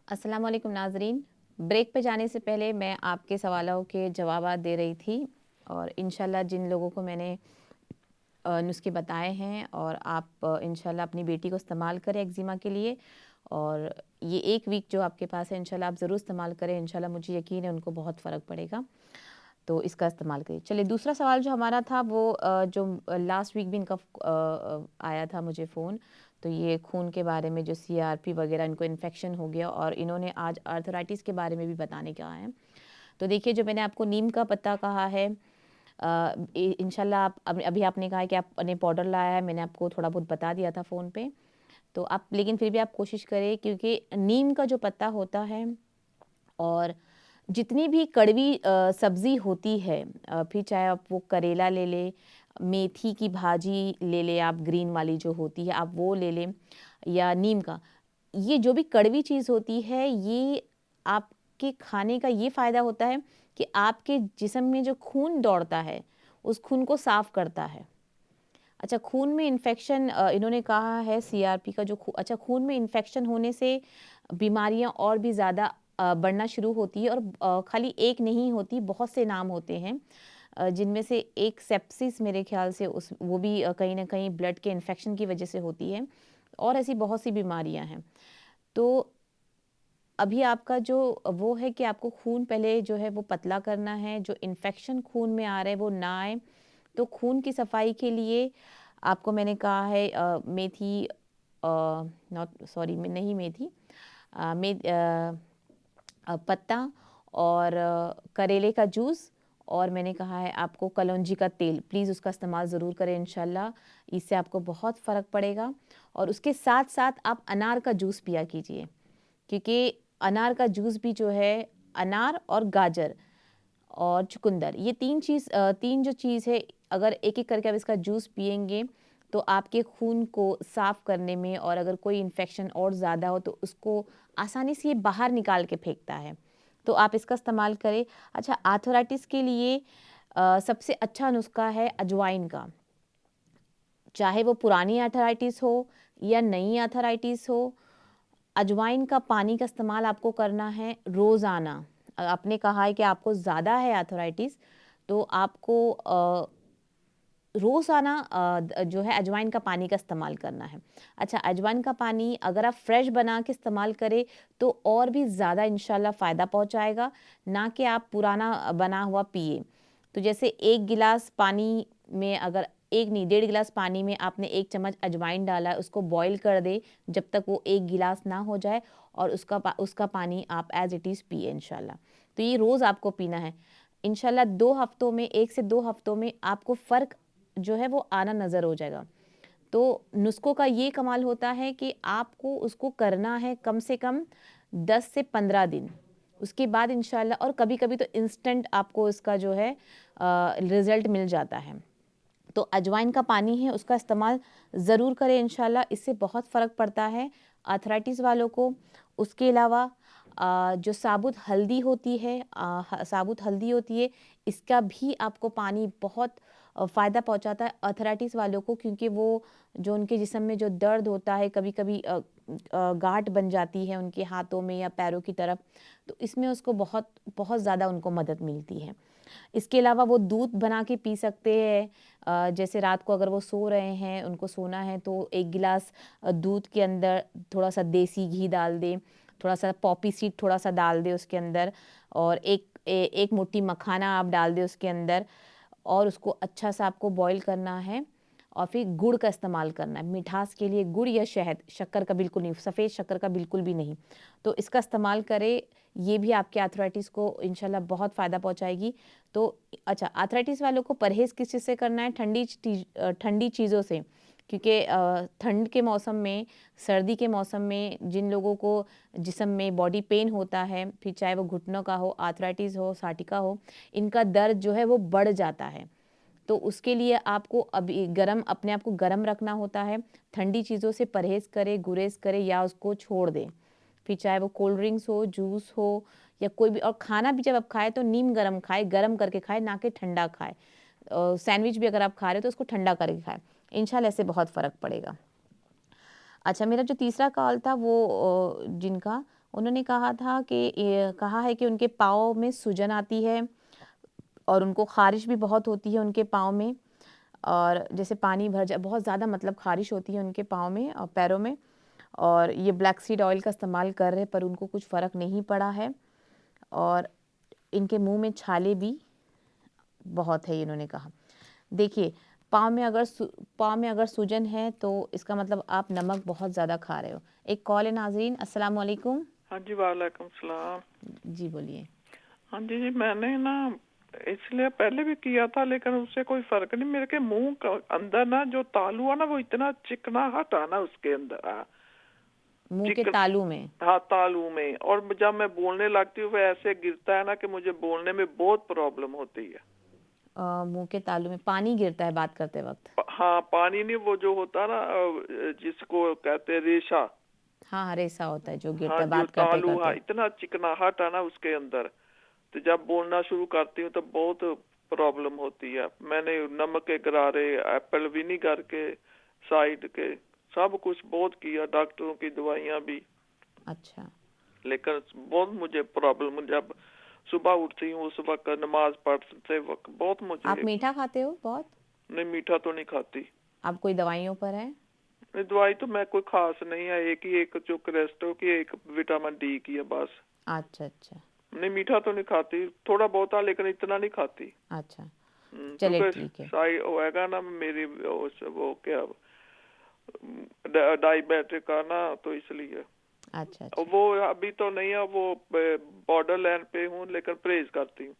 अस्सलाम वालेकुम नाज़रीन। ब्रेक पे जाने से पहले मैं आपके सवालों के जवाबात दे रही थी और इंशाल्लाह जिन लोगों को मैंने नुस्खे बताए हैं और आप इंशाल्लाह अपनी बेटी को इस्तेमाल करें एक्जिमा के लिए। और ये 1 वीक जो आपके पास है इंशाल्लाह आप ज़रूर इस्तेमाल करें। इंशाल्लाह मुझे यकीन है उनको बहुत फ़र्क पड़ेगा, तो इसका इस्तेमाल करिए। चलिए दूसरा सवाल जो हमारा था वो जो लास्ट वीक भी इनका आया था मुझे फ़ोन। तो ये खून के बारे में जो सीआरपी वगैरह इनको इन्फेक्शन हो गया और इन्होंने आज आर्थराइटिस के बारे में भी बताने कहा है। तो देखिए जो मैंने आपको नीम का पत्ता कहा है, इंशाल्लाह आप अभी आपने कहा है कि आपने पाउडर लाया है, मैंने आपको थोड़ा बहुत बता दिया था फ़ोन पे। तो आप लेकिन फिर भी आप कोशिश करें, क्योंकि नीम का जो पत्ता होता है और जितनी भी कड़वी सब्ज़ी होती है, फिर चाहे आप वो करेला ले लें, मेथी की भाजी ले लें, आप ग्रीन वाली जो होती है आप वो ले लें, या नीम का, ये जो भी कड़वी चीज़ होती है ये आपके खाने का ये फ़ायदा होता है कि आपके जिस्म में जो खून दौड़ता है उस खून को साफ़ करता है। अच्छा, खून में इन्फेक्शन, इन्होंने कहा है सीआरपी का जो अच्छा, खून में इन्फेक्शन होने से बीमारियां और भी ज़्यादा बढ़ना शुरू होती है और खाली एक नहीं होती, बहुत से नाम होते हैं, जिनमें से एक सेप्सिस मेरे ख्याल से उस वो भी कहीं ना कहीं ब्लड के इन्फेक्शन की वजह से होती है, और ऐसी बहुत सी बीमारियां हैं। तो अभी आपका जो वो है कि आपको खून पहले जो है वो पतला करना है, जो इन्फेक्शन खून में आ रहे हैं वो ना आए। तो खून की सफाई के लिए आपको मैंने कहा है मेथी, नॉट सॉरी नहीं मेथी, पत्ता, और करेले का जूस, और मैंने कहा है आपको कलौंजी का तेल, प्लीज़ उसका इस्तेमाल ज़रूर करें इंशाल्लाह, इससे आपको बहुत फ़र्क पड़ेगा। और उसके साथ साथ आप अनार का जूस पिया कीजिए, क्योंकि अनार का जूस भी जो है, अनार और गाजर और चुकंदर, ये 3 जो चीज़ है, अगर एक-एक करके आप इसका जूस पिएँगे तो आपके खून को साफ़ करने में, और अगर कोई इन्फेक्शन और ज़्यादा हो तो उसको आसानी से ये बाहर निकाल के फेंकता है। तो आप इसका इस्तेमाल करें। अच्छा, आर्थराइटिस के लिए सबसे अच्छा नुस्खा है अजवाइन का। चाहे वो पुरानी आर्थराइटिस हो या नई आर्थराइटिस हो, अजवाइन का पानी का इस्तेमाल आपको करना है रोज़ाना। आपने कहा है कि आपको ज़्यादा है आर्थराइटिस, तो आपको रोज़ाना जो है अजवाइन का पानी का इस्तेमाल करना है। अच्छा, अजवाइन का पानी अगर आप फ्रेश बना के इस्तेमाल करें तो और भी ज़्यादा इंशाल्लाह फ़ायदा पहुँचाएगा, ना कि आप पुराना बना हुआ पिए। तो जैसे 1 गिलास पानी में, अगर 1 नहीं 1.5 गिलास पानी में आपने 1 चम्मच अजवाइन डाला है, उसको बॉयल कर दें जब तक वो 1 गिलास ना हो जाए, और उसका पानी आप एज़ इट इज़ पिए इंशाल्लाह। तो ये रोज़ आपको पीना है। इंशाल्लाह 2 हफ्तों में, 1 से 2 हफ्तों में आपको फ़र्क जो है वो आना नज़र हो जाएगा। तो नुस्ख़ों का ये कमाल होता है कि आपको उसको करना है कम से कम 10 से 15 दिन। उसके बाद इंशाल्लाह, और कभी-कभी तो इंस्टेंट आपको इसका जो है रिज़ल्ट मिल जाता है। तो अजवाइन का पानी है उसका इस्तेमाल ज़रूर करें इंशाल्लाह, इससे बहुत फ़र्क पड़ता है आर्थराइटिस वालों को। उसके अलावा जो साबुत हल्दी होती है, इसका भी आपको पानी बहुत फ़ायदा पहुंचाता है आर्थराइटिस वालों को, क्योंकि वो जो उनके जिस्म में जो दर्द होता है, कभी-कभी गांठ बन जाती है उनके हाथों में या पैरों की तरफ, तो इसमें उसको बहुत बहुत ज़्यादा उनको मदद मिलती है। इसके अलावा वो दूध बना के पी सकते हैं। जैसे रात को अगर वो सो रहे हैं, उनको सोना है, तो 1 गिलास दूध के अंदर थोड़ा-सा देसी घी डाल दें, थोड़ा-सा पॉपी सीड थोड़ा-सा डाल दें उसके अंदर, और एक मुट्ठी मखाना आप डाल दें उसके अंदर, और उसको अच्छा-सा आपको बॉयल करना है, और फिर गुड़ का इस्तेमाल करना है। मिठास के लिए गुड़ या शहद, शक्कर का बिल्कुल नहीं, सफ़ेद शक्कर का बिल्कुल भी नहीं। तो इसका इस्तेमाल करें, ये भी आपके आर्थराइटिस को इंशाल्लाह बहुत फ़ायदा पहुँचाएगी। तो अच्छा, आर्थराइटिस वालों को परहेज़ किस चीज़ से करना है? ठंडी चीज़ों से, क्योंकि ठंड के मौसम में, सर्दी के मौसम में जिन लोगों को जिस्म में बॉडी पेन होता है, फिर चाहे वो घुटनों का हो, आर्थराइटिस हो, साटिका हो, इनका दर्द जो है वो बढ़ जाता है। तो उसके लिए आपको अभी अपने आप को गर्म रखना होता है। ठंडी चीज़ों से परहेज़ करें, गुरेज़ करें या उसको छोड़ दें। फिर चाहे वो कोल्ड ड्रिंक्स हो, जूस हो, या कोई भी, और खाना भी जब आप खाएँ तो नीम गरम खाएँ, गरम करके खाएँ, ना कि ठंडा खाएँ। सैंडविच भी अगर आप खा रहे हो तो उसको ठंडा करके खाएँ। इंशाल्लाह इससे बहुत फ़र्क पड़ेगा। अच्छा, मेरा जो तीसरा कॉल था वो जिनका, उन्होंने कहा है कि उनके पाँव में सूजन आती है और उनको ख़ारिश भी बहुत होती है उनके पाँव में, और जैसे पानी भर जाए, बहुत ज़्यादा मतलब ख़ारिश होती है उनके पाँव में और पैरों में। और ये ब्लैक सीड ऑयल का इस्तेमाल कर रहे हैं पर उनको कुछ फ़र्क नहीं पड़ा है, और इनके मुंह में छाले भी बहुत है, इन्होंने कहा। देखिए, पाँव में अगर सूजन है तो इसका मतलब आप नमक बहुत ज़्यादा खा रहे हो। एक कॉल है नाज़रीन। अस्सलाम वालेकुम। हाँ जी, वालेकुम सलाम। जी बोलिए। हाँ जी जी, मैंने ना इसलिए पहले भी किया था लेकिन उससे कोई फर्क नहीं। मेरे के मुंह का अंदर ना जो तालू हुआ ना वो इतना चिकनाहट आना उसके अंदर मुंह के चिकन। तालू में? हाँ, तालू में। और जब मैं बोलने लगती हूँ वो ऐसे गिरता है ना कि मुझे बोलने में बहुत प्रॉब्लम होती है। मुंह के तालू में पानी गिरता है बात करते वक्त? हाँ, पानी नहीं, वो जो होता है ना जिसको कहते हैं रेशा। हाँ हाँ, रेसा होता है जो गिरता हाँ, है जो बात करते तालू, हाँ, करते। इतना चिकनाहट है ना उसके अंदर। तो जब बोलना शुरू करती हूँ तो बहुत प्रॉब्लम होती है। मैंने नमक के गरारे, एप्पल विनीगर के, साइड के, सब कुछ बहुत किया, डॉक्टरों की दवाइयाँ भी, अच्छा। लेकिन बहुत मुझे प्रॉब्लम। जब सुबह उठती हूँ उस वक्त नमाज पढ़ते वक्त बहुत आप मुझे। मीठा खाते हो बहुत? नहीं, मीठा तो नहीं खाती। आप कोई दवाइयों पर है? नहीं, दवाई तो मैं कोई खास नहीं है, एक जो क्रेस्टो की, एक विटामिन डी की है बस। अच्छा अच्छा नहीं, मीठा तो नहीं खाती, थोड़ा बहुत है लेकिन इतना नहीं खाती। अच्छा, चलिए क्योंकि ठीक है। साई होएगा ना मेरी वो क्या डायबिटिक का ना, तो इसलिए। अच्छा अच्छा वो अभी तो नहीं है, वो बॉर्डर लाइन पे हूँ लेकिन परहेज करती हूँ।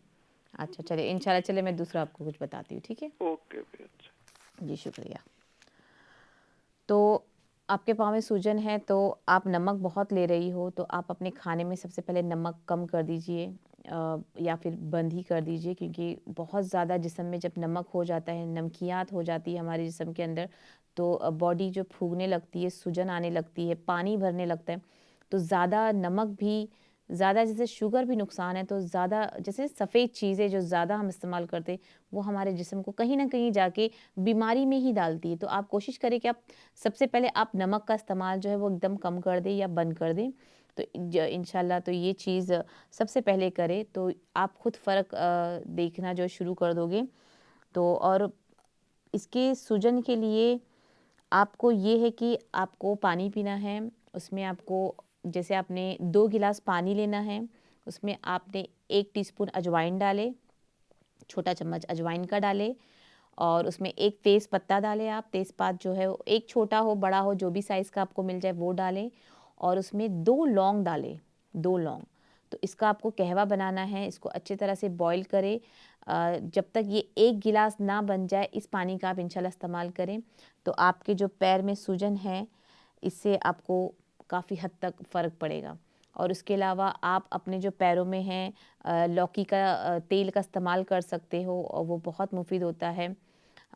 अच्छा, चलिए इंशाल्लाह। चलिए मैं दूसरा आपको कुछ बताती हूँ, ठीक है? ओके भी, अच्छा। जी शुक्रिया। तो आपके पाँव में सूजन है तो आप नमक बहुत ले रही हो, तो आप अपने खाने में सबसे पहले नमक कम कर दीजिए, या फिर बंद ही कर दीजिए, क्योंकि बहुत ज़्यादा जिस्म में जब नमक हो जाता है, नमकियात हो जाती है हमारे जिस्म के अंदर, तो बॉडी जो फूगने लगती है, सूजन आने लगती है, पानी भरने लगता है। तो ज़्यादा नमक भी, ज़्यादा जैसे शुगर भी नुकसान है, तो ज़्यादा जैसे सफ़ेद चीज़ें जो ज़्यादा हम इस्तेमाल करते हैं वो हमारे जिस्म को कहीं ना कहीं जाके बीमारी में ही डालती है। तो आप कोशिश करें कि आप सबसे पहले आप नमक का इस्तेमाल जो है वो एकदम कम कर दें या बंद कर दें। तो इंशाल्लाह तो ये चीज़ सबसे पहले करें तो आप खुद फ़र्क देखना जो शुरू कर दोगे। तो और इसके सूजन के लिए आपको ये है कि आपको पानी पीना है। उसमें आपको, जैसे आपने 2 गिलास पानी लेना है, उसमें आपने 1 टीस्पून अजवाइन डाले, छोटा चम्मच अजवाइन का डालें, और उसमें एक तेज़ पत्ता डालें आप। तेज़पात जो है वो एक छोटा हो बड़ा हो जो भी साइज़ का आपको मिल जाए वो डालें, और उसमें 2 लौंग डालें, 2 लौंग। तो इसका आपको कहवा बनाना है, इसको अच्छी तरह से बॉईल करें। जब तक ये 1 गिलास ना बन जाए इस पानी का आप इंशाल्लाह इस्तेमाल करें, तो आपके जो पैर में सूजन है इससे आपको काफ़ी हद तक फ़र्क पड़ेगा। और उसके अलावा आप अपने जो पैरों में हैं लौकी का तेल का इस्तेमाल कर सकते हो, और वो बहुत मुफीद होता है,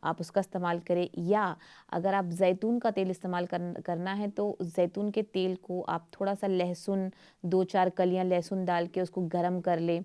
आप उसका इस्तेमाल करें। या अगर आप ज़ैतून का तेल इस्तेमाल करना है तो ज़ैतून के तेल को आप थोड़ा सा लहसुन, 2-4 कलियां लहसुन डाल के उसको गरम कर लें,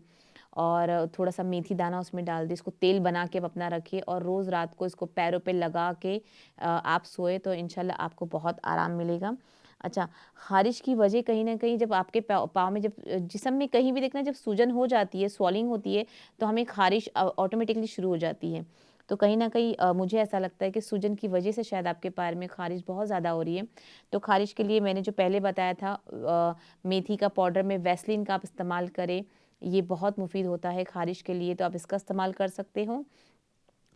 और थोड़ा सा मेथी दाना उसमें डाल दें, इसको तेल बना के आप अपना रखिए, और रोज़ रात को इसको पैरों पे लगा के आप सोए तो इंशाल्लाह आपको बहुत आराम मिलेगा। अच्छा, ख़ारिश की वजह कहीं न कहीं जब आपके पाँव में, जब जिस्म में कहीं भी देखना, जब सूजन हो जाती है, स्वॉलिंग होती है, तो हमें ख़ारिश ऑटोमेटिकली शुरू हो जाती है। तो कहीं न कहीं मुझे ऐसा लगता है कि सूजन की वजह से शायद आपके पैर में ख़ारिश बहुत ज़्यादा हो रही है। तो ख़ारिश के लिए मैंने जो पहले बताया था, मेथी का पाउडर में वैसलीन का आप इस्तेमाल करें, ये बहुत मुफीद होता है ख़ारिश के लिए, तो आप इसका इस्तेमाल कर सकते हो।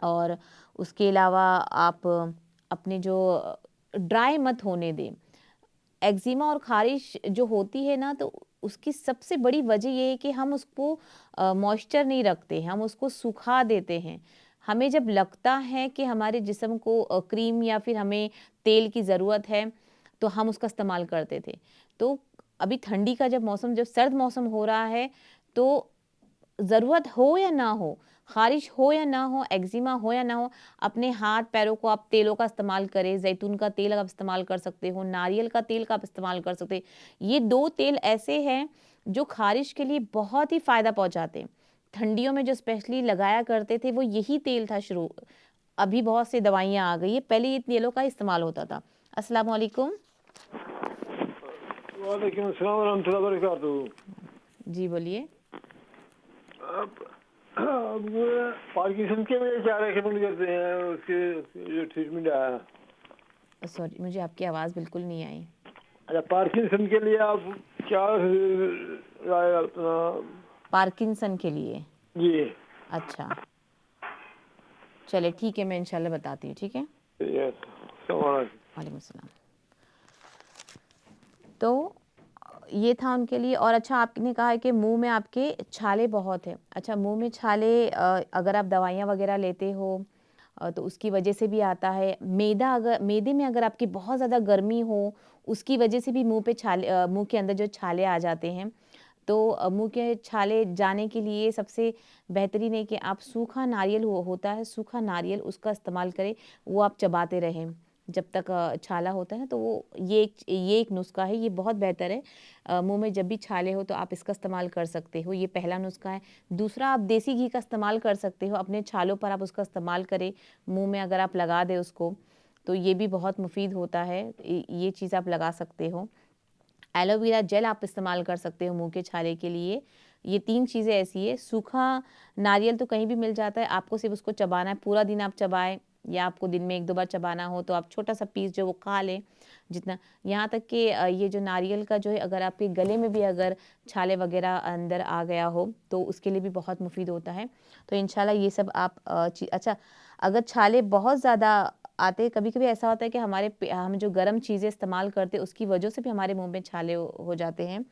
और उसके अलावा आप अपने जो ड्राई मत होने दें। एक्जिमा और ख़ारिश जो होती है ना, तो उसकी सबसे बड़ी वजह ये है कि हम उसको मॉइस्चर नहीं रखते हैं, हम उसको सुखा देते हैं। हमें जब लगता है कि हमारे जिस्म को क्रीम या फिर हमें तेल की ज़रूरत है, तो हम उसका इस्तेमाल करते थे। तो अभी ठंडी का जब मौसम, जब सर्द मौसम हो रहा है, तो ज़रूरत हो या ना हो, ख़ारिश हो या ना हो, एक्जिमा हो या ना हो, अपने हाथ पैरों को आप तेलों का इस्तेमाल करें। ज़ैतून का तेल आप इस्तेमाल कर सकते हो, नारियल का तेल का आप इस्तेमाल कर सकते हैं। ये 2 तेल ऐसे हैं जो ख़ारिश के लिए बहुत ही फ़ायदा पहुँचाते हैं। ठंडियों में जो स्पेशली लगाया करते थे वो यही तेल था शुरू। अभी बहुत सी दवाइयाँ आ गई है, पहले ये तेलों का इस्तेमाल होता था। अस्सलाम वालेकुम। वालेकुम अस्सलाम वरहमतुल्लाहि वबरकातुहू। जी बोलिए। अब पार्किंसन के में क्या रेकमेंड करते हैं, उसके जो ट्रीटमेंट आया? सॉरी, मुझे आपकी आवाज़ बिल्कुल नहीं आई। अच्छा, पार्किंसन के लिए आप क्या राय अपना? पार्किंसन के लिए? जी अच्छा, चले ठीक है, मैं इंशाल्लाह बताती हूँ। ठीक है, यस, सवाल। वालेकुम सलाम। तो ये था उनके लिए। और अच्छा, आपने कहा है कि मुंह में आपके छाले बहुत हैं। अच्छा, मुंह में छाले अगर आप दवाइयाँ वगैरह लेते हो तो उसकी वजह से भी आता है। मैदे में अगर आपकी बहुत ज़्यादा गर्मी हो, उसकी वजह से भी मुंह पे छाले, मुंह के अंदर जो छाले आ जाते हैं। तो मुंह के छाले जाने के लिए सबसे बेहतरीन है कि आप सूखा नारियल होता है, सूखा नारियल उसका इस्तेमाल करें। वो आप चबाते रहें जब तक छाला होता है। तो वो ये एक नुस्खा है, ये बहुत बेहतर है। मुंह में जब भी छाले हो तो आप इसका इस्तेमाल कर सकते हो। ये पहला नुस्खा है। दूसरा, आप देसी घी का इस्तेमाल कर सकते हो अपने छालों पर। आप उसका इस्तेमाल करें मुंह में, अगर आप लगा दें उसको तो ये भी बहुत मुफीद होता है। ये चीज़ आप लगा सकते हो। एलोवेरा जेल आप इस्तेमाल कर सकते हो मुंह के छाले के लिए। ये 3 चीज़ें ऐसी है। सूखा नारियल तो कहीं भी मिल जाता है, आपको सिर्फ उसको चबाना है। पूरा दिन आप चबाएं, या आपको दिन में 1-2 बार चबाना हो तो आप छोटा सा पीस जो वो खा लें जितना। यहाँ तक कि ये जो नारियल का जो है, अगर आपके गले में भी अगर छाले वगैरह अंदर आ गया हो तो उसके लिए भी बहुत मुफीद होता है। तो इंशाल्लाह ये सब आप अच्छा, अगर छाले बहुत ज़्यादा आते, कभी-कभी ऐसा होता है कि हम जो गर्म चीज़ें इस्तेमाल करते हैं उसकी वजह से भी हमारे मुंह में छाले हो जाते हैं।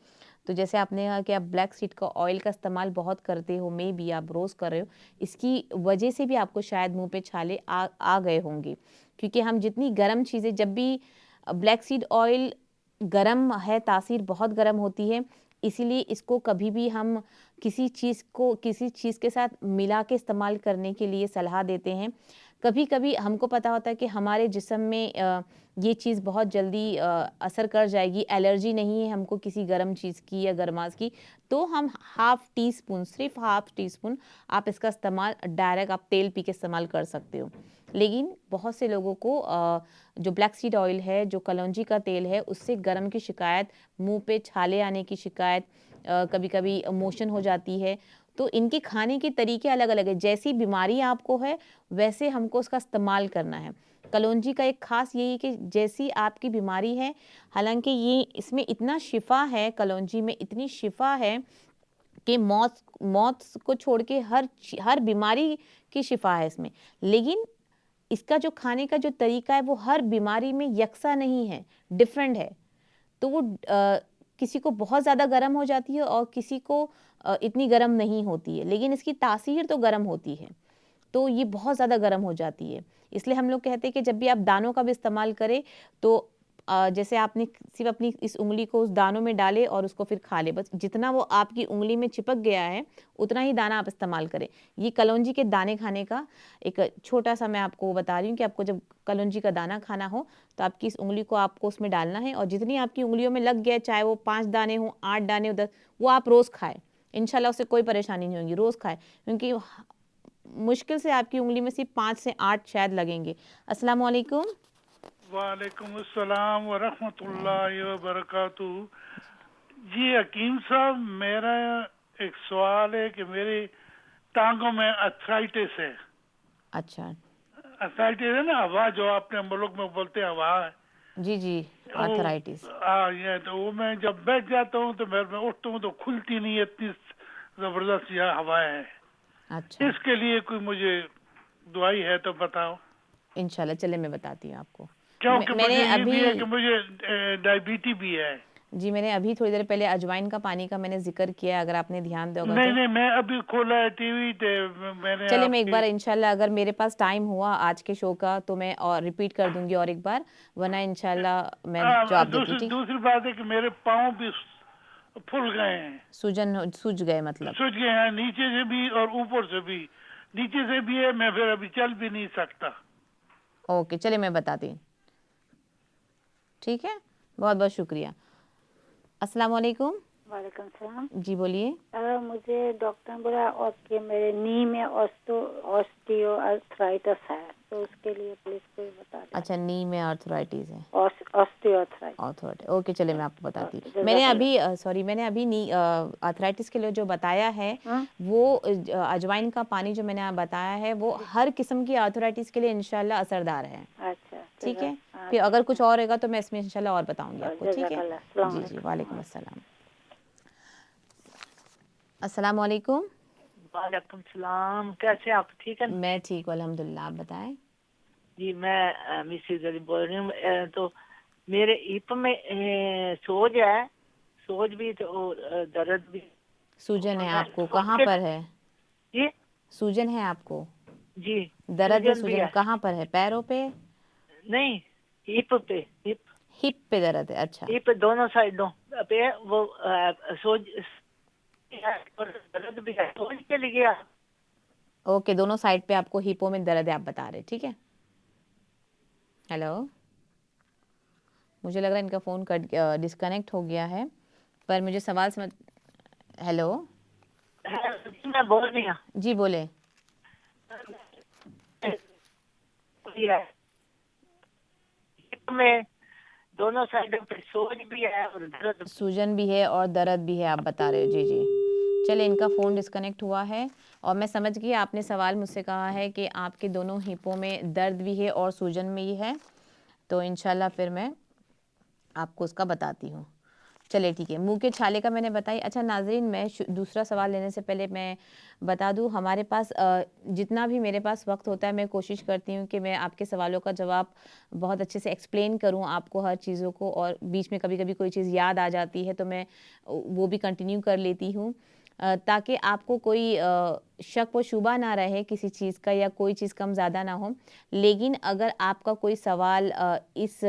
तो जैसे आपने कहा कि आप ब्लैक सीड का ऑयल का इस्तेमाल बहुत करते हो, मे बी आप रोज़ कर रहे हो, इसकी वजह से भी आपको शायद मुंह पे छाले आ गए होंगे। क्योंकि हम जितनी गर्म चीज़ें, जब भी ब्लैक सीड ऑयल गर्म है, तासीर बहुत गर्म होती है, इसीलिए इसको कभी भी हम किसी चीज़ के साथ मिला के इस्तेमाल करने के लिए सलाह देते हैं। कभी-कभी हमको पता होता है कि हमारे जिस्म में ये चीज़ बहुत जल्दी असर कर जाएगी, एलर्जी नहीं है हमको किसी गर्म चीज़ की या गरमाश की, तो हम हाफ़ टी स्पून, सिर्फ़ हाफ़ टी स्पून आप इसका इस्तेमाल डायरेक्ट आप तेल पी के इस्तेमाल कर सकते हो। लेकिन बहुत से लोगों को जो ब्लैक सीड ऑयल है, जो कलौंजी का तेल है, उससे गरम की शिकायत, मुँह पे छाले आने की शिकायत, कभी-कभी मोशन हो जाती है। तो इनके खाने के तरीके अलग-अलग है। जैसी बीमारी आपको है, वैसे हमको उसका इस्तेमाल करना है। कलौंजी का एक ख़ास यही है कि जैसी आपकी बीमारी है, हालाँकि ये इसमें इतना शिफ़ा है, कलौंजी में इतनी शिफ़ा है कि मौत मौत को छोड़ के हर बीमारी की शिफ़ा है इसमें। लेकिन इसका जो खाने का जो तरीका है, वो हर बीमारी में यकसा नहीं है, डिफ़रेंट है। तो वो किसी को बहुत ज़्यादा गर्म हो जाती है और किसी को इतनी गर्म नहीं होती है, लेकिन इसकी तासीर तो गर्म होती है। तो ये बहुत ज़्यादा गर्म हो जाती है। इसलिए हम लोग कहते हैं कि जब भी आप दानों का भी इस्तेमाल करें तो जैसे आपने सिर्फ़ अपनी इस उँगली को उस दानों में डालें और उसको फिर खा लें। बस जितना वो आपकी उँगली में चिपक गया है, उतना ही दाना आप इस्तेमाल करें। ये कलौंजी के दाने खाने का एक छोटा-सा मैं आपको बता रही हूँ कि आपको जब कलौंजी का दाना खाना हो, तो आपकी इस उँगली को आपको उसमें डालना है और जितनी आपकी उँगलियों में लग गया, चाहे वो 5 दाने हों, 8 दाने हों, 10, वो आप रोज़ खाएँ। इंशाल्लाह उससे कोई परेशानी नहीं होगी, रोज़ खाएँ। क्योंकि मुश्किल से आपकी उंगली में सिर्फ 5 से 8 शायद लगेंगे। अस्सलाम वालेकुम। वालेकुम अस्सलाम व रहमतुल्लाहि व बरकातुहू। जी हकीम साहब, मेरा एक सवाल है कि मेरी टांगों में अर्थराइटिस है। अच्छा, अर्थराइटिस है ना, हवा जो अपने मुल्क में बोलते हैं हवा है। जी, जी, वो आर्थराइटिस। ये तो वो मैं जब बैठ जाता हूँ तो मैं उठता हूँ तो खुलती नहीं है, इतनी जबरदस्त यह हवा है। अच्छा, इसके लिए कोई मुझे दवाई है तो बताओ। इंशाल्लाह चले मैं बताती हूँ आपको। क्योंकि मैंने मुझे ये अभी भी है कि मुझे डायबिटीज भी है। जी, मैंने अभी थोड़ी देर पहले अजवाइन का पानी का मैंने ज़िक्र किया, अगर आपने ध्यान दिया होगा नहीं तो। नहीं, मैं अभी खोला है टीवी ते मैंने चलिए मैं एक आपकी। बार इंशाल्लाह, अगर मेरे पास टाइम हुआ आज के शो का तो मैं और रिपीट कर दूँगी और एक बार, वरना इंशाल्लाह मैं जवाब देती हूँ, ठीक? दूसरी बात है कि मेरे पाँव भी फूल गए हैं, सूज गए मतलब। सूज गए हैं, नीचे से भी और ऊपर से भी। नीचे से भी है, मैं फिर अभी चल भी नहीं सकता। ओके, चलिए मैं बताती हूँ, ठीक है? बहुत-बहुत शुक्रिया। अस्सलाम वालेकुम। वालेकुम सलाम। जी, बोलिए। मुझे डॉक्टर ने बोला और कि मेरे नी में ऑस्टियो अर्थराइटिस है। तो उसके लिए प्लीज कोई बता दे। अच्छा, नी में आर्थराइटिस है, ऑस्टियोआर्थराइटिस। आर्थराइटिस। ओके, चलिए मैं आपको बताती हूँ। मैंने अभी नी आर्थराइटिस के लिए जो बताया है वो अजवाइन का पानी जो मैंने बताया है वो हर किस्म की आर्थराइटिस के लिए इंशाल्लाह असरदार है। अच्छा ठीक है, फिर अगर कुछ और रहेगा तो मैं इसमें इंशाल्लाह और बताऊंगी आपको। ठीक है जज़ाकल्लाह। जी जी, वालेकुम अस्सलाम। अस्सलाम वालेकुम। वालेकुम सलाम। कैसे आप? ठीक है? मैं ठीक हूँ अल्हम्दुलिल्लाह, आप बताएं। जी मैं मिसेज अली बोल रही हूँ। तो मेरे हिप में सोज है, सोज भी तो दर्द भी। सूजन है मैं आपको, सोच कहाँ के पर है? जी सूजन है आपको? जी दर्द है, सूजन भी सूजन है। कहाँ पर है? पैरों पे? नहीं, हिप पे, हिप पे दर्द है? अच्छा, हिप दोनों साइडों पे वो सोज है और दर्द भी है। सोज के लिए ओके, दोनों साइड पे आपको हिपों में दर्द है आप बता रहे, ठीक है। हेलो, मुझे लग रहा है इनका फ़ोन कट डिस्कनेक्ट हो गया है, पर मुझे सवाल समझ। हेलो मैं बोल रही हूँ। जी, बोले। हिप में दोनों साइडों पे सोज भी है और दर्द। सूजन भी है और दर्द भी है आप बता रहे हो, जी जी। चले, इनका फ़ोन डिस्कनेक्ट हुआ है और मैं समझ गई आपने सवाल मुझसे कहा है कि आपके दोनों हिपों में दर्द भी है और सूजन भी है, तो इंशाल्लाह फिर मैं आपको उसका बताती हूँ। चलिए ठीक है, मुंह के छाले का मैंने बताई। अच्छा नाज़रीन, मैं दूसरा सवाल लेने से पहले मैं बता दूँ, हमारे पास जितना भी मेरे पास वक्त होता है मैं कोशिश करती हूँ कि मैं आपके सवालों का जवाब बहुत अच्छे से एक्सप्लेन करूँ आपको हर चीज़ों को, और बीच में कभी कभी कोई चीज़ याद आ जाती है तो मैं वो भी कंटिन्यू कर लेती हूँ, ताकि आपको कोई शक व शुबा ना रहे किसी चीज़ का या कोई चीज़ कम ज़्यादा ना हो। लेकिन अगर आपका कोई सवाल इस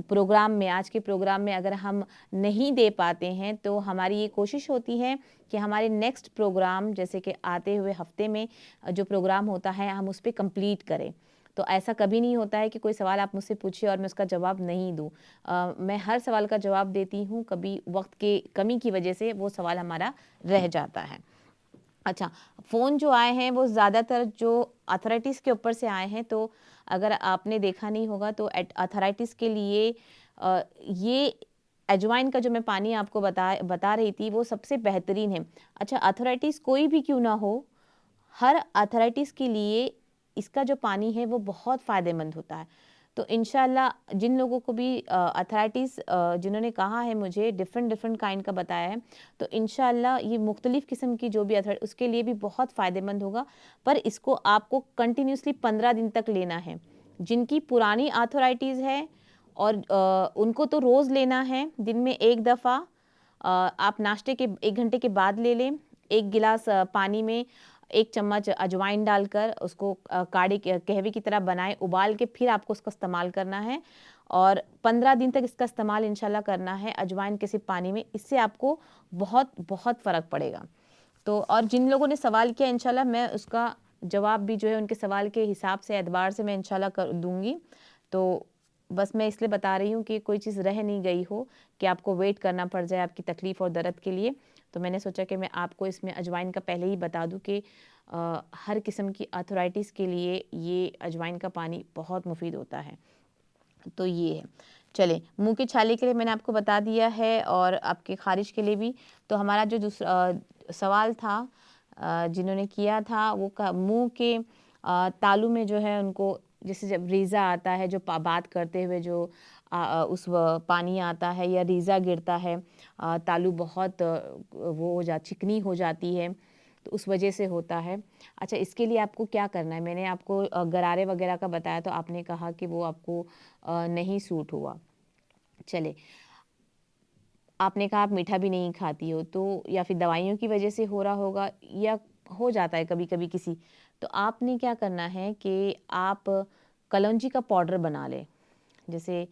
प्रोग्राम में, आज के प्रोग्राम में अगर हम नहीं दे पाते हैं तो हमारी ये कोशिश होती है कि हमारे नेक्स्ट प्रोग्राम, जैसे कि आते हुए हफ्ते में जो प्रोग्राम होता है, हम उस पर कंप्लीट करें। तो ऐसा कभी नहीं होता है कि कोई सवाल आप मुझसे पूछिए और मैं उसका जवाब नहीं दूँ। मैं हर सवाल का जवाब देती हूँ, कभी वक्त की कमी की वजह से वो सवाल हमारा रह जाता है। अच्छा, फ़ोन जो आए हैं वो ज़्यादातर जो अथराइटिस के ऊपर से आए हैं, तो अगर आपने देखा नहीं होगा तो अथराइटिस के लिए ये अजवाइन का जो मैं पानी आपको बता रही थी वो सबसे बेहतरीन है। अच्छा, अथराइटिस कोई भी क्यों ना हो, हर अथराइटिस के लिए इसका जो पानी है वो बहुत फ़ायदेमंद होता है। तो इंशाल्लाह जिन लोगों को भी अथराइटिस, जिन्होंने कहा है मुझे डिफरेंट काइंड का बताया है, तो इंशाल्लाह ये मुख्तलिफ़ किस्म की जो भी अथराइटिस उसके लिए भी बहुत फ़ायदेमंद होगा। पर इसको आपको कंटिन्यूसली 15 दिन तक लेना है। जिनकी पुरानी आर्थराइटिस है और उनको तो रोज़ लेना है, दिन में एक दफ़ा आप नाश्ते के 1 घंटे के बाद ले लें। 1 गिलास पानी में 1 चम्मच अजवाइन डालकर उसको काढ़े कहवे की तरह बनाएं, उबाल के फिर आपको उसका इस्तेमाल करना है और 15 दिन तक इसका इस्तेमाल इंशाल्लाह करना है अजवाइन के सिर्फ पानी में। इससे आपको बहुत बहुत फ़र्क पड़ेगा। तो और जिन लोगों ने सवाल किया, इंशाल्लाह मैं उसका जवाब भी जो है उनके सवाल के हिसाब से एतबार से मैं इंशाल्लाह कर दूँगी। तो बस मैं इसलिए बता रही हूँ कि कोई चीज़ रह नहीं गई हो कि आपको वेट करना पड़ जाए आपकी तकलीफ़ और दर्द के लिए। तो मैंने सोचा कि मैं आपको इसमें अजवाइन का पहले ही बता दूँ कि हर किस्म की आर्थराइटिस के लिए ये अजवाइन का पानी बहुत मुफीद होता है। तो ये है। चले, मुंह की छाले के लिए मैंने आपको बता दिया है और आपके ख़ारिज के लिए भी। तो हमारा जो दूसरा सवाल था जिन्होंने किया था वो मुंह के तालू में जो है उनको, जैसे जब रीज़ा आता है, जो बात करते हुए जो पानी आता है या रीज़ा गिरता है, तालू बहुत वो हो चिकनी हो जाती है, तो उस वजह से होता है। अच्छा, इसके लिए आपको क्या करना है, मैंने आपको गरारे वगैरह का बताया तो आपने कहा कि वो आपको नहीं सूट हुआ। चले, आपने कहा आप मीठा भी नहीं खाती हो, तो या फिर दवाइयों की वजह से हो रहा होगा या हो जाता है कभी कभी किसी। तो आपने क्या करना है कि आप कलौंजी का पाउडर बना लें। जैसे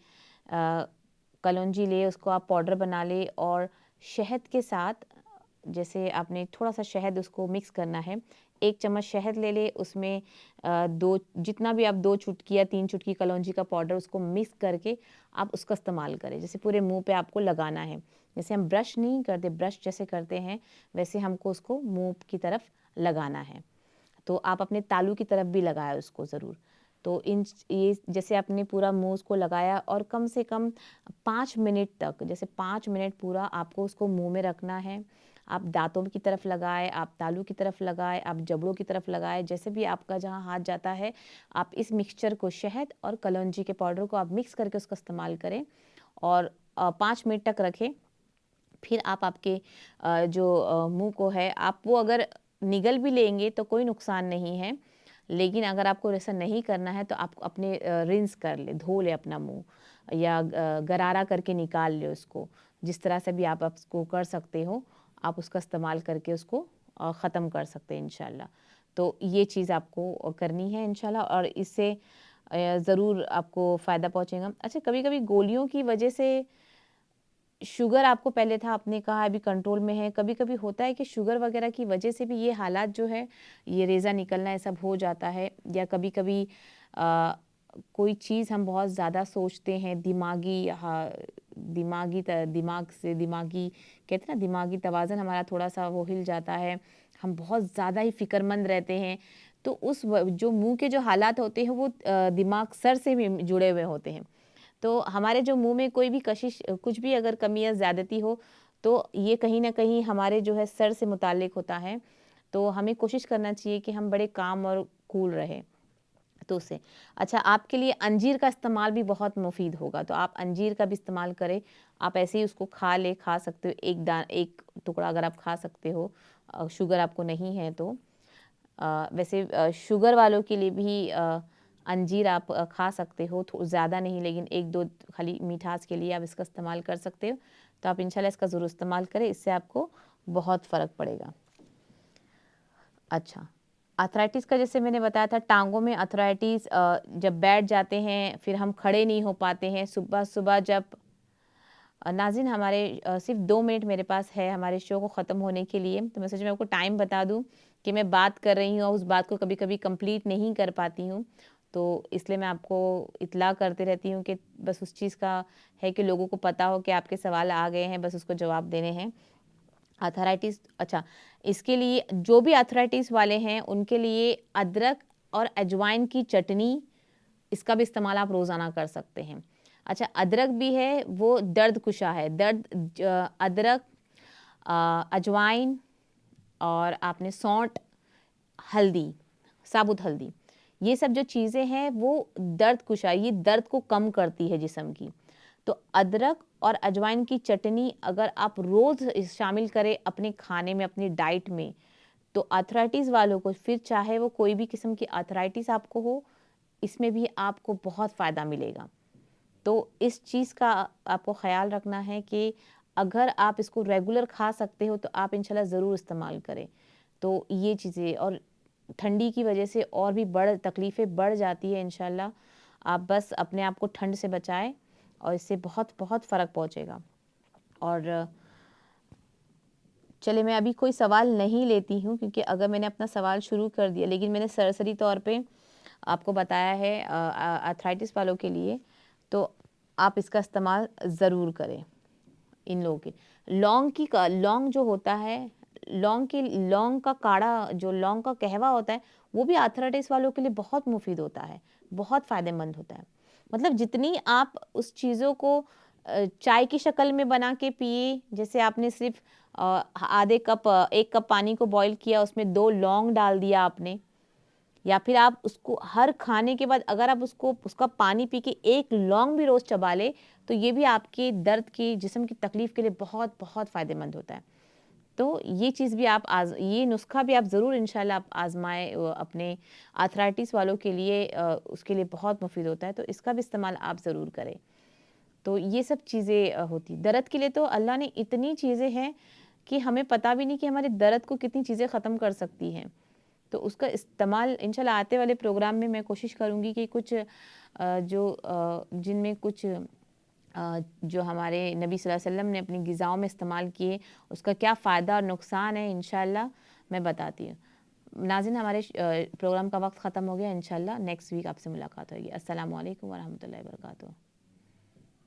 कलौंजी ले, उसको आप पाउडर बना ले और शहद के साथ, जैसे आपने थोड़ा सा शहद उसको मिक्स करना है। 1 चम्मच शहद ले ले, उसमें जितना भी आप 2 चुटकी या 3 चुटकी कलौंजी का पाउडर उसको मिक्स करके आप उसका इस्तेमाल करें। जैसे पूरे मुंह पे आपको लगाना है, जैसे हम ब्रश नहीं करते, ब्रश जैसे करते हैं वैसे हमको उसको मुंह की तरफ लगाना है। तो आप अपने तालू की तरफ भी लगाएं उसको ज़रूर। तो ये जैसे आपने पूरा मुंह उसको लगाया और कम से कम 5 मिनट तक, जैसे 5 मिनट पूरा आपको उसको मुंह में रखना है। आप दांतों की तरफ लगाए, आप तालू की तरफ लगाए, आप जबड़ों की तरफ लगाए, जैसे भी आपका जहाँ हाथ जाता है, आप इस मिक्सचर को, शहद और कलौंजी के पाउडर को आप मिक्स करके उसका इस्तेमाल करें और 5 मिनट तक रखें। फिर आप आपके जो मुंह को है, आप वो अगर निगल भी लेंगे तो कोई नुकसान नहीं है, लेकिन अगर आपको ऐसा नहीं करना है तो आप अपने रिंस कर ले, धो ले अपना मुंह या गरारा करके निकाल ले उसको। जिस तरह से भी आप उसको कर सकते हो, आप उसका इस्तेमाल करके उसको ख़त्म कर सकते हैं इंशाल्लाह। तो ये चीज़ आपको करनी है इंशाल्लाह और इससे ज़रूर आपको फ़ायदा पहुँचेगा। अच्छा, कभी-कभी गोलियों की वजह से शुगर आपको पहले था, आपने कहा अभी कंट्रोल में है, कभी-कभी होता है कि शुगर वगैरह की वजह से भी ये हालात जो है, ये रेज़ा निकलना ये सब हो जाता है, या कभी-कभी कोई चीज़ हम बहुत ज़्यादा सोचते हैं, दिमागी कहते हैं ना, दिमागी तवाज़न हमारा थोड़ा-सा वो हिल जाता है, हम बहुत ज़्यादा ही फ़िक्रमंद रहते हैं, तो जो मुँह के जो हालात होते हैं वो दिमाग सर से भी जुड़े हुए होते हैं। तो हमारे जो मुंह में कोई भी कशिश, कुछ भी अगर कमी या ज़्यादती हो, तो ये कहीं न कहीं हमारे जो है सर से मुताल्लिक होता है। तो हमें कोशिश करना चाहिए कि हम बड़े काम और कूल रहें। तो उससे अच्छा, आपके लिए अंजीर का इस्तेमाल भी बहुत मुफ़ीद होगा, तो आप अंजीर का भी इस्तेमाल करें। आप ऐसे ही उसको खा सकते हो, एक टुकड़ा अगर आप खा सकते हो, शुगर आपको नहीं है तो। वैसे शुगर वालों के लिए भी अंजीर आप खा सकते हो, ज़्यादा नहीं, लेकिन 1-2 खाली मिठास के लिए आप इसका इस्तेमाल कर सकते हो। तो आप इंशाल्लाह इसका ज़रूर इस्तेमाल करें, इससे आपको बहुत फ़र्क पड़ेगा। अच्छा, आर्थराइटिस का जैसे मैंने बताया था, टाँगों में आर्थराइटिस जब बैठ जाते हैं, फिर हम खड़े नहीं हो पाते हैं, सुबह-सुबह जब नाज़रीन हमारे सिर्फ 2 मिनट मेरे पास है हमारे शो को ख़त्म होने के लिए, तो मैं सोचा मैं आपको टाइम बता दूं कि मैं बात कर रही हूँ और उस बात को कभी-कभी कंप्लीट नहीं कर पाती हूँ, तो इसलिए मैं आपको इत्तला करते रहती हूँ कि बस उस चीज़ का है कि लोगों को पता हो कि आपके सवाल आ गए हैं, बस उसको जवाब देने हैं। आर्थराइटिस, अच्छा, इसके लिए जो भी आर्थराइटिस वाले हैं उनके लिए अदरक और अजवाइन की चटनी, इसका भी इस्तेमाल आप रोज़ाना कर सकते हैं। अच्छा, अदरक भी है, वो दर्द कुशा है। अदरक, अजवाइन और आपने सौंठ, हल्दी, साबुत हल्दी, ये सब जो चीज़ें हैं वो दर्द कुशा, ये दर्द को कम करती है जिस्म की। तो अदरक और अजवाइन की चटनी अगर आप रोज़ शामिल करें अपने खाने में, अपनी डाइट में, तो आर्थराइटिस वालों को, फिर चाहे वो कोई भी किस्म की आर्थराइटिस आपको हो, इसमें भी आपको बहुत फ़ायदा मिलेगा। तो इस चीज़ का आपको ख़्याल रखना है कि अगर आप इसको रेगुलर खा सकते हो तो आप इंशाल्लाह ज़रूर इस्तेमाल करें। तो ये चीज़ें, और ठंडी की वजह से और भी तकलीफ़ें बढ़ जाती है इंशाल्लाह। आप बस अपने आप को ठंड से बचाएं और इससे बहुत बहुत फ़र्क पहुंचेगा। और चले, मैं अभी कोई सवाल नहीं लेती हूँ, क्योंकि अगर मैंने अपना सवाल शुरू कर दिया, लेकिन मैंने सरसरी तौर पे आपको बताया है आर्थराइटिस वालों के लिए, तो आप इसका इस्तेमाल ज़रूर करें इन लोगों के। लौंग जो होता है, लौंग का काढ़ा, जो लौंग का कहवा होता है, वो भी आर्थराइटिस वालों के लिए बहुत मुफीद होता है, बहुत फ़ायदेमंद होता है। मतलब जितनी आप उस चीज़ों को चाय की शक्ल में बना के पिए, जैसे आपने सिर्फ आधे कप, 1 कप पानी को बॉईल किया, उसमें 2 लौंग डाल दिया आपने, या फिर आप उसको हर खाने के बाद अगर आप उसका पानी पी के 1 लौंग भी रोज़ चबा ले, तो ये भी आपके दर्द की, जिस्म की तकलीफ़ के लिए बहुत बहुत फ़ायदेमंद होता है। तो ये चीज़ भी आप ये नुस्खा भी आप ज़रूर इंशाल्लाह आप आज़माएँ अपने आर्थराइटिस वालों के लिए, उसके लिए बहुत मुफीद होता है, तो इसका भी इस्तेमाल आप ज़रूर करें। तो ये सब चीज़ें होती। दर्द के लिए तो अल्लाह ने इतनी चीज़ें हैं कि हमें पता भी नहीं कि हमारे दर्द को कितनी चीज़ें ख़त्म कर सकती हैं। तो उसका इस्तेमाल इंशाल्लाह आते वाले प्रोग्राम में मैं कोशिश करूँगी कि कुछ जिनमें कुछ जो हमारे नबी सल्लल्लाहु अलैहि वसल्लम ने अपनी ग़िज़ाओं में इस्तेमाल किए, उसका क्या फ़ायदा और नुकसान है, इंशाल्लाह मैं बताती हूँ। नाज़रीन, हमारे प्रोग्राम का वक्त ख़त्म हो गया। इंशाल्लाह नेक्स्ट वीक आपसे मुलाकात होगी। अस्सलामु अलैकुम व रहमतुल्लाहि व बरकातुहू।